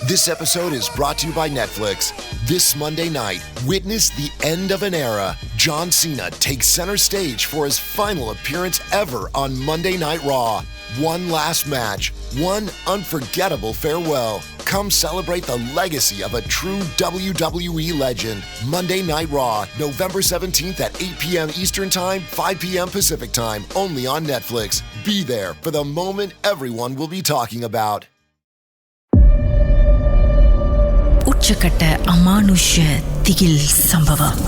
This episode is brought to you by Netflix. This Monday night, witness the end of an era. John Cena takes center stage for his final appearance ever on Monday Night Raw. One last match, one unforgettable farewell. Come celebrate the legacy of a true WWE legend. Monday Night Raw, November 17th at 8 p.m. Eastern Time, 5 p.m. Pacific Time, only on Netflix. Be there for the moment everyone will be talking about. உச்சக்கட்ட அமானுஷ திகில் சம்பவம்.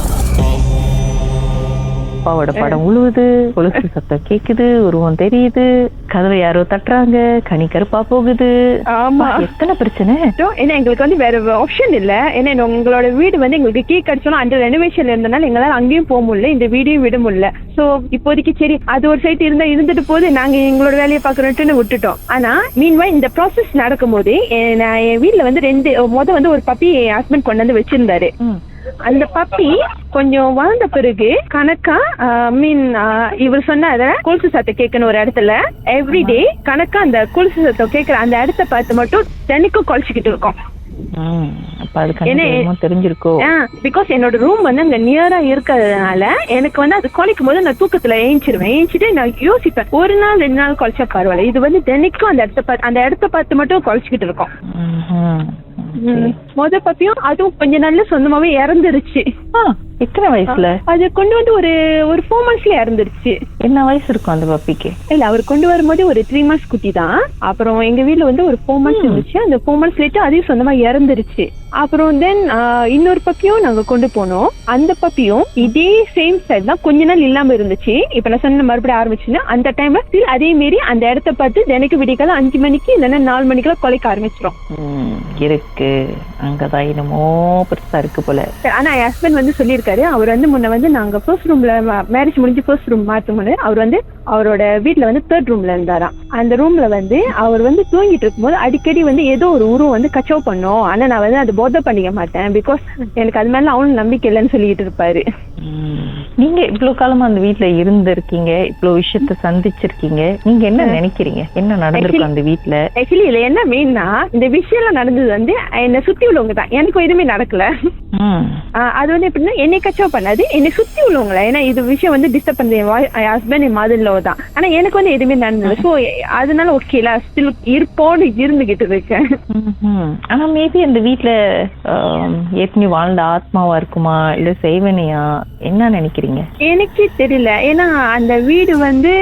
அப்பாவோட படம் உழுவுது, கொலுசு சத்தம் கேக்குது, உருவம் தெரியுது, கதவை யாரோ தட்டுறாங்க, கனி கருப்பா போகுது. ஆமா, எத்தனை பிரச்சனை. ஏன்னா எங்களுக்கு வந்து வேற ஆப்ஷன் இல்ல. ஏன்னா உங்களோட வீடு வந்து எங்களுக்கு கீ கடிச்சோம், அந்த ரெனோவேஷன்ல இருந்தனால எங்களால அங்கேயும் போக முடியல, இந்த வீடியும் விட முடியல. சோ இப்போதைக்கு சரி அது ஒரு சைட் இருந்தா இருந்துட்டு போது, நாங்க எங்களோட வேலையை பாக்குறோம்னு விட்டுட்டோம். ஆனா மீன்வாய் இந்த ப்ராசஸ் நடக்கும் போது நான் என் வீட்டுல வந்து வந்து ஒரு பப்பி என் ஹஸ்பண்ட் கொண்டு வந்து வச்சிருந்தாரு. அந்த பப்பி கொஞ்சம் வாழ்ந்த பிறகு கணக்கா இவர் சொன்னாரு கொலுசு சத்தம் கேட்கணும் ஒரு இடத்துல எவ்ரிடே கணக்கா அந்த கொலுசு சத்தம் கேட்கிற அந்த இடத்த பார்த்து மட்டும் தினைக்கும் குலைச்சிக்கிட்டு இருக்கோம். பிகாஸ் என்னோட ரூம் வந்து அங்க நியரா இருக்கிறதுனால எனக்கு வந்து அது குலைக்கும் போது நான் தூக்கத்துல ஏஞ்சிட்டு நான் யோசிப்பேன், ஒரு நாள் 2 நாள் குலைச்சா பரவாயில்ல, இது வந்து தினைக்கும் அந்த இடத்த பார்த்து மட்டும் குலைச்சிக்கிட்டு இருக்கோம். பப்பியும் அதுவும் கொஞ்ச நாள்ல சொந்தமாவே இறந்துருச்சு. எத்தனை வயசுல? அது கொண்டு வந்து ஒரு 4 monthsல இறந்துருச்சு. என்ன வயசு இருக்கும் அந்த பப்பிக்கு? இல்ல, அவர் கொண்டு வரும்போது ஒரு 3 months குட்டி தான். அப்புறம் எங்க வீட்டுல வந்து ஒரு 4 months இருந்துச்சு. அந்த 4 months லேட்டு அதையும் சொந்தமா இறந்துருச்சு. அப்புறம் தென் இன்னொரு பப்பியும் நாங்க கொண்டு போனோம். அந்த பப்பியும் இதே சேம் சைட் தான், கொஞ்ச நாள் இல்லாம இருந்துச்சு. இப்ப நான் சொன்ன மறுபடியும் ஆரம்பிச்சுன்னா அந்த டைம்ல ஸ்டில் அதே மாரி அந்த இடத்த பார்த்து எனக்கு விடிக்கால 5 மணிக்கு இல்லைன்னா 4 மணிக்கெல்லாம் கொலைக்க ஆரம்பிச்சிடும். இருக்கு, அங்கதான் என்னமோ பெருசா இருக்கு போல. ஆனா என் ஹஸ்பண்ட் வந்து சொல்லியிருக்காரு, அவர் வந்து முன்ன வந்து நாங்க ஃபர்ஸ்ட் ரூம்ல மேரேஜ் முடிஞ்சு ஃபர்ஸ்ட் ரூம் மாற்றும் போது அவர் வந்து அவரோட வீட்டுல வந்து 3rd ரூம்ல இருந்தாராம். அந்த ரூம்ல வந்து அவர் வந்து தூங்கிட்டு இருக்கும்போது அடிக்கடி வந்து ஏதோ ஒரு உருவம் வந்து கச்சவ் பண்ணும். ஆனா நான் வந்து அதை போதர் பண்ணிக்க மாட்டேன், பிகாஸ் எனக்கு அது மேல அவனும் நம்பிக்கை இல்லைன்னு சொல்லிட்டு இருப்பாரு. நீங்க இவ்வளவு காலமா அந்த வீட்டுல இருந்திருக்கீங்க, இவ்வளவு விஷயத்த சந்திச்சிருக்கீங்க, நீங்க என்ன நினைக்கிறீங்க, என்ன நடந்திருக்கும் அந்த வீட்டுல? ஆக்சுவலி இதுல என்ன மெயின்னா, இந்த விஷயம் எல்லாம் நடந்தது வந்து என்னை சுத்தி உள்ளவங்க தான், எனக்கு எதுவுமே நடக்கல. அது வந்து எப்படின்னா என்னை கச்சா பண்ணாது, என்னை சுத்தி உள்ளவங்கள. ஏன்னா இது விஷயம் வந்து டிஸ்டர்ப் பண்ண என் ஹஸ்பண்ட் என் மதர்-இன்-லா தான். ஆனா எனக்கு வந்து எதுவுமே நடந்தது. சோ அதனால ஓகேல ஸ்டில் இருப்போடு இருந்துகிட்டு இருக்கேன். ஆனா மேபி அந்த வீட்டுல ஏற்கனவே வாழ்ந்த ஆத்மாவா இருக்குமா இல்ல செய்வனையா, என்ன நினைக்கிறீங்க? எனக்கே தெரியல. ஏன்னா அந்த வீடு வந்து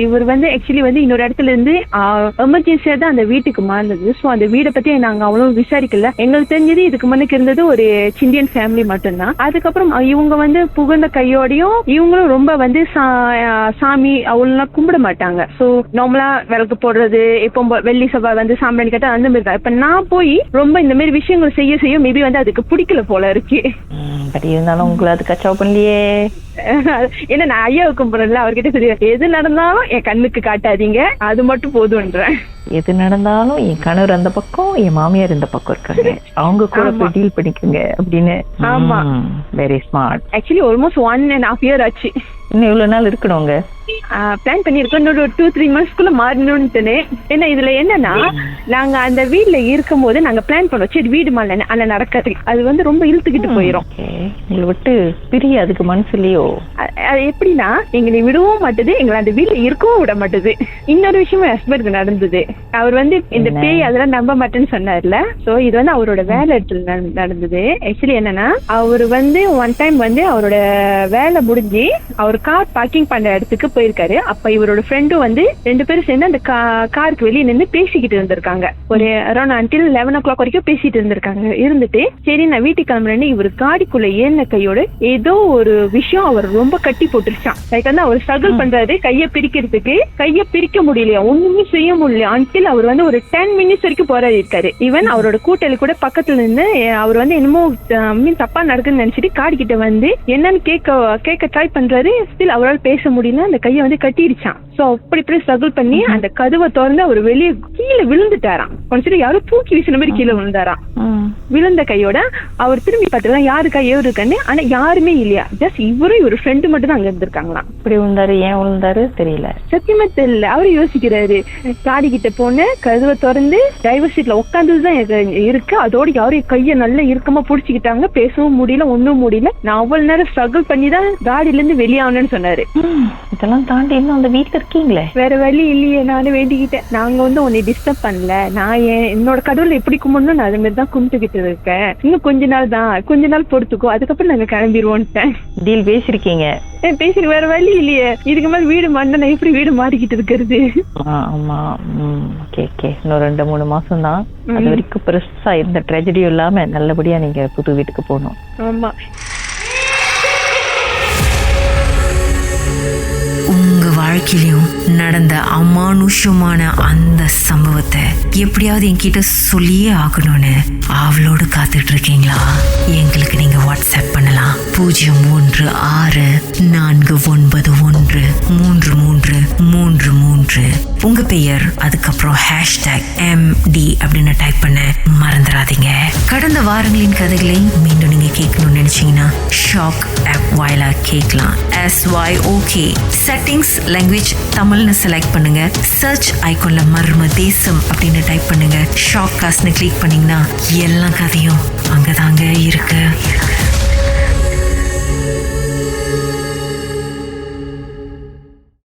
இவர் வந்து ஆக்சுவலி வந்து இன்னொரு இடத்துல இருந்து எமர்ஜென்சியா தான் அந்த வீட்டுக்கு மாறினது. சோ அந்த வீடை பத்தி நாங்க அவ்வளவு விசாரிக்கல. எங்களுக்கு தெரிஞ்சது இதுக்கு முன்னுக்கு இருந்தது ஒரு சிந்தியன் ஃபேமிலி மட்டும்தான். அதுக்கப்புறம் இவங்க வந்து புகுந்த கையோடையும் இவங்களும் ரொம்ப வந்து சாமி அவளெல்லாம் கும்பிட மாட்டாங்க. சோ நார்மலா விளக்கு போடுறது, இப்போ வெள்ளி செவ்வாய் வந்து சாம்பிராணி கட்ட அந்த மாதிரி தான். இப்ப நான் போய் ரொம்ப இந்த மாதிரி விஷயங்கள் செய்ய மேபி வந்து அதுக்கு பிடிக்கல போல இருக்கு. இருந்தாலும் உங்களை அது கச்சாவ் பண்ணலையே. ஏன்னா நான் ஐயா கும்பிடுறேன்ல, அவர்கிட்ட சொல்லிடுறேன், எது நடந்தாலும் என் கண்ணுக்கு காட்டாதீங்க, அது மட்டும் போதும்ன்றேன். எது நடந்தாலும் என் கணவர் அந்த பக்கம், என் மாமியார் இந்த பக்கம் இருக்காங்க, அவங்க கூட போய் டீல் பண்ணிக்கோங்க அப்படின்னு. ஆமா, very smart. Actually almost 1.5 year ஆச்சு. இன்னும் எவ்வளவு நாள் இருக்கணுங்க? பிளான் பண்ணிருக்கோம், இன்னொரு 2-3 monthsக்குள்ள மாறணும்னு. ஏன்னா இதுல என்னன்னா, நாங்க அந்த வீட்டுல இருக்கும் போது நாங்க பிளான் பண்ணோம், சரி வீடு மாறல ஆனா நடக்காது, அது வந்து ரொம்ப இழுத்துக்கிட்டு போயிரும். உங்களை விட்டு பிரிய அதுக்கு மனசு இல்லையோ? அது எப்படின்னா, எங்களை விடவும் மாட்டுது, எங்களை அந்த வீட்டுல இருக்கவும் விட மாட்டுது. இன்னொரு விஷயம் ஹஸ்பண்டுக்கு நடந்தது. அவர் வந்து இந்த பேய் அதெல்லாம் நம்ப மாட்டேன்னு சொன்னார்ல, சோ இது வந்து அவரோட வேலை இடத்துல நடந்தது. ஆக்சுவலி என்னன்னா, அவர் வந்து ஒன் டைம் வந்து அவரோட வேலை முடிஞ்சு அவர் கார் பார்க்கிங் பண்ண இடத்துக்கு போயிருக்காரு. அப்ப இவரோட ஃப்ரெண்டும் வந்து 2 பேரும் சேர்ந்து அந்த காருக்கு வெளியே நின்று பேசிக்கிட்டு இருந்திருக்காங்க. ஒரு அரௌண்ட் அன்டில் 11 o'clock வரைக்கும் பேசிட்டு இருந்துட்டு சரி நான் வீட்டுக்கு கிளம்புறேன்னு இவர் காடிக்குள்ள ஏறின கையோட ஏதோ ஒரு விஷயம் அவர் ரொம்ப கட்டி போட்டுருச்சான். லைக் வந்து அவர் ஸ்ட்ரகிள் பண்றாரு கையை பிரிக்கிறதுக்கு, கையை பிரிக்க முடியலையா, ஒண்ணுமே செய்ய முடியல. அன்டில் அவர் வந்து ஒரு 10 minutes வரைக்கும் போராடி இருக்காரு. ஈவன் அவரோட கூட்டாளி கூட பக்கத்துல இருந்து அவர் வந்து என்னமோ தப்பா நடக்குன்னு நினைச்சிட்டு காடி கிட்ட வந்து என்னன்னு கேட்க ட்ரை பண்றாரு. ஸ்டில் அவரால் பேச முடியல. அந்த கையை வந்து கட்டிடுச்சான். சோ அப்படி ஸ்ட்ரகிள் பண்ணி அந்த கதவை திறந்து அவர் வெளியே கீழே விழுந்துட்டாராம். கொஞ்சம் யாரும் தூக்கி வீசின மாதிரி கீழே விழுந்தாராம். விழுந்த கையோட அவர் திரும்பி பார்த்துக்கலாம் யாரு கையோ இருக்குன்னு. ஆனா யாருமே இல்லையா, ஜஸ்ட் இவரும் இவரு ஃப்ரெண்டு மட்டும் தான் அங்க இருந்திருக்காங்களாம். இப்படி விழுந்தாரு, ஏன் விழுந்தாரு தெரியல, சத்தியமா தெரியல. அவரு யோசிக்கிறாரு, காடி கிட்ட போன கதவை திறந்து டிரைவர் சீட்ல உட்காந்துதான் இருக்கு, அதோட யாரும் கைய நல்லா இறுக்கமா புடிச்சுக்கிட்டாங்க, பேசவும் முடியல ஒன்னும் முடியல. நான் அவ்வளவு நேரம் ஸ்ட்ரகிள் பண்ணி தான் காடியில இருந்து வெளியாகணும்னு சொன்னாரு. இதெல்லாம் தாண்டி இன்னும் அந்த வீட்டுல இருக்கீங்களே, வேற வழி இல்லையே. நானும் வேண்டிக்கிட்டேன், நாங்க வந்து உன்னை டிஸ்டர்ப் பண்ணல, நான் என்னோட கடவுளை எப்படி கும்பிடணும் நான் அது மாதிரி தான் கும்பிட்டுக்கிட்டு இருக்கேன், இன்னும் கொஞ்ச நாள் பொறுத்துக்கோ, அதுக்கப்புறம் நாங்க கிளம்பிடுவோம்ட்டேன். டீல் பேசிருக்கீங்க? பேசி வேற வழி இல்லையே, இதுக்கு மேல வீடு மாறினா எப்படி வீடு மாறிக்கிட்டு இருக்கிறது. ஆமா, இன்னும் 2-3 மாசம் தான், அது வரைக்கும் பெருசா எந்த ட்ரெஜடியும் இல்லாம நல்லபடியா நீங்க புது வீட்டுக்கு போகணும். ஆமா. உங்க வாழ்க்கையிலும் நடந்த அமானுஷமான அந்த சம்பவத்தை எப்படியாவது என்கிட்ட சொல்லியே ஆகணும்னு அவளோடு காத்துட்டு இருக்கீங்களா? எங்களுக்கு நீங்க வாட்ஸ்அப் பண்ணலாம் 01494913333. உங்க பெயர் அதுக்கப்புறம் #MD அப்படின்னு டைப் பண்ண மறந்துடாதீங்க. கடந்த வாரங்களின் கதைகளை மீண்டும் நீங்க கேட்கணும்னு நினைச்சீங்கன்னா ஷாக் ஆப் வாயிலா கேட்கலாம். SYOK செட்டிங்ஸ் லாங்குவேஜ் தமிழ்னு செலக்ட் பண்ணுங்க. சர்ச் ஐகான்ல மர்ம தேசம் அப்படின்னு டைப் பண்ணுங்க. ஷாக் காஸ்ட்னு கிளிக் பண்ணீங்கன்னா எல்லா கதையும் அங்கதாங்க